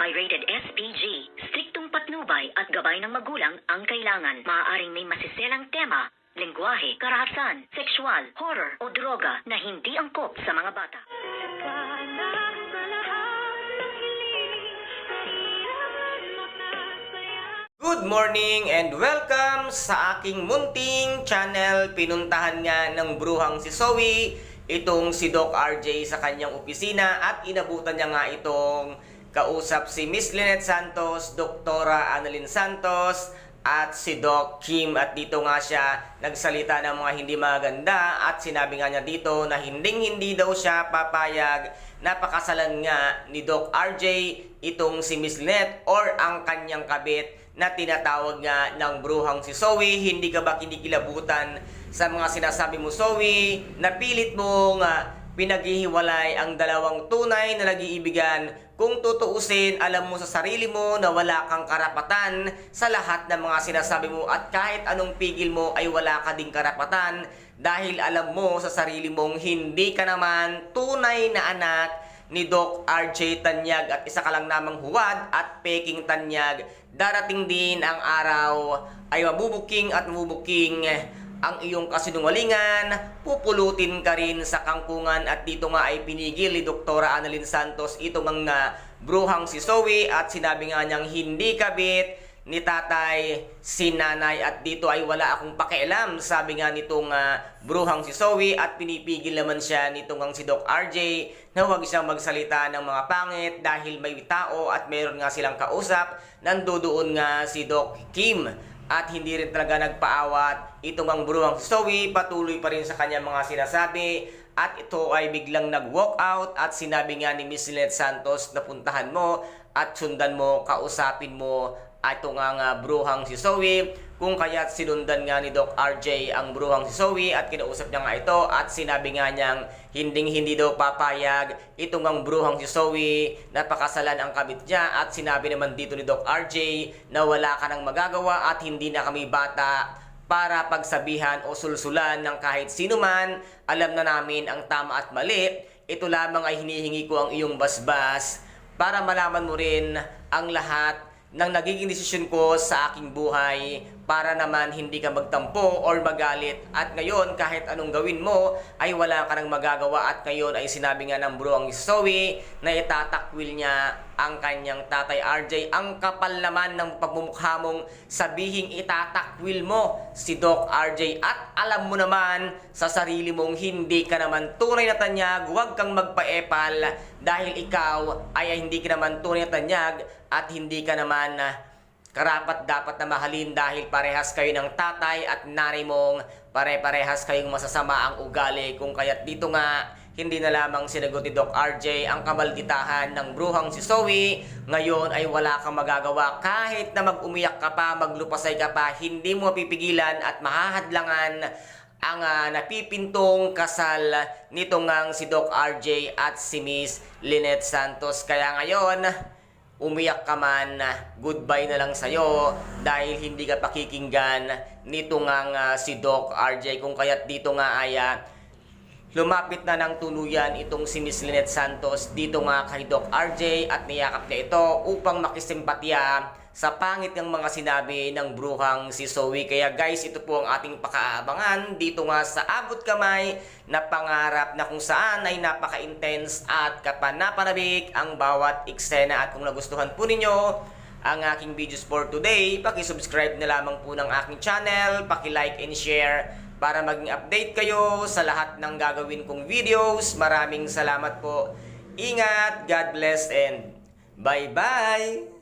Pirated SPG. Striktong patnubay at gabay ng magulang ang kailangan. Maaaring may masiselang tema, lengguwahe, karahasan, sexual, horror o droga na hindi angkop sa mga bata. Good morning and welcome sa aking munting channel. Pinuntahan nga ng bruhang si Zoe itong si Doc RJ sa kanyang opisina at inabutan niya nga itong kausap si Miss Lynette Santos, Doktora Annalyn Santos at si Doc Kim. At dito nga siya nagsalita ng mga hindi maganda at sinabi nga niya dito na hindi daw siya papayag na pakasalan nga ni Doc RJ itong si Miss Lynette or ang kanyang kabit na tinatawag nga ng bruhang si Zoe. Hindi ka ba kinikilabutan sa mga sinasabi mo, Zoe? Napilit mong pinaghihiwalay ang dalawang tunay na nag-iibigan. Kung tutuusin, alam mo sa sarili mo na wala kang karapatan sa lahat ng mga sinasabi mo at kahit anong pigil mo ay wala ka ding karapatan dahil alam mo sa sarili mong hindi ka naman tunay na anak ni Doc RJ Tanyag at isa ka lang namang huwad at peking tanyag. Darating din ang araw ay mabubuking at mabubuking ang iyong kasinungalingan, pupulutin ka rin sa kangkungan. At dito nga ay pinigil ni Doktora Annalyn Santos itong mga bruhang si Zoe at sinabi nga niyang hindi kabit ni tatay si nanay at dito ay wala akong pakialam, sabi nga nitong bruhang si Zoe. At pinipigil naman siya nitong si Doc RJ na huwag siyang magsalita ng mga pangit dahil may tao at meron nga silang kausap. Nandoon nga si Doc Kim at hindi rin talaga nagpaawat itong ang bruhang si Zoe. Patuloy pa rin sa kanyang mga sinasabi at ito ay biglang nag-walk out at sinabi nga ni Miss Lynette Santos na puntahan mo at sundan mo, kausapin mo ito nga bruhang si Zoe. Kung kaya't sinundan nga ni Doc RJ ang bruhang si Zoe at kinausap niya nga ito at sinabi nga niyang hindi daw papayag itong ang bruhang si Zoe na pakasalan ang kabit niya. At sinabi naman dito ni Doc RJ na wala ka nang magagawa at hindi na kami bata para pagsabihan o sulsulan ng kahit sino man. Alam na namin ang tama at mali. Ito lamang ay hinihingi ko ang iyong basbas para malaman mo rin ang lahat ng nagiging desisyon ko sa aking buhay para naman hindi ka magtampo or magalit. At ngayon kahit anong gawin mo ay wala ka nang magagawa. At ngayon ay sinabi nga ng bruhang Zoe na itatakwil niya ang kanyang tatay RJ. Ang kapal naman ng pagmumukha mong sabihing itatakwil mo si Doc RJ at alam mo naman sa sarili mong hindi ka naman tunay na tanyag. Huwag kang magpaepal dahil ikaw ay hindi ka naman tunay na tanyag at hindi ka naman karapat dapat na mahalin dahil parehas kayo ng tatay at nanay mong pare-parehas kayong masasama ang ugali. Kung kaya't dito nga hindi na lamang sinagot ni Doc RJ ang kamalditahan ng bruhang si Zoe. Ngayon ay wala kang magagawa kahit na mag-umiyak ka pa, maglupasay ka pa, hindi mo mapipigilan at mahahadlangan ang napipintong kasal nitong si Doc RJ at si Miss Lynette Santos. Kaya ngayon umiyak ka man, goodbye na lang sa'yo dahil hindi ka pakikinggan nito nga si Doc RJ. Kung kaya't dito nga ay lumapit na ng tuluyan itong si Miss Lynette Santos dito nga kay Doc RJ at niyakap niya ito upang makisimpatya sa pangit ng mga sinabi ng bruhang si Zoe. Kaya guys, ito po ang ating pakaabangan dito nga sa Abot Kamay na pangarap na kung saan ay napaka-intense at kapanapanabik ang bawat eksena. At kung nagustuhan po ninyo ang aking videos for today, paki-subscribe na lamang po ng aking channel, paki-like and share para maging update kayo sa lahat ng gagawin kong videos. Maraming salamat po. Ingat, God bless and bye-bye!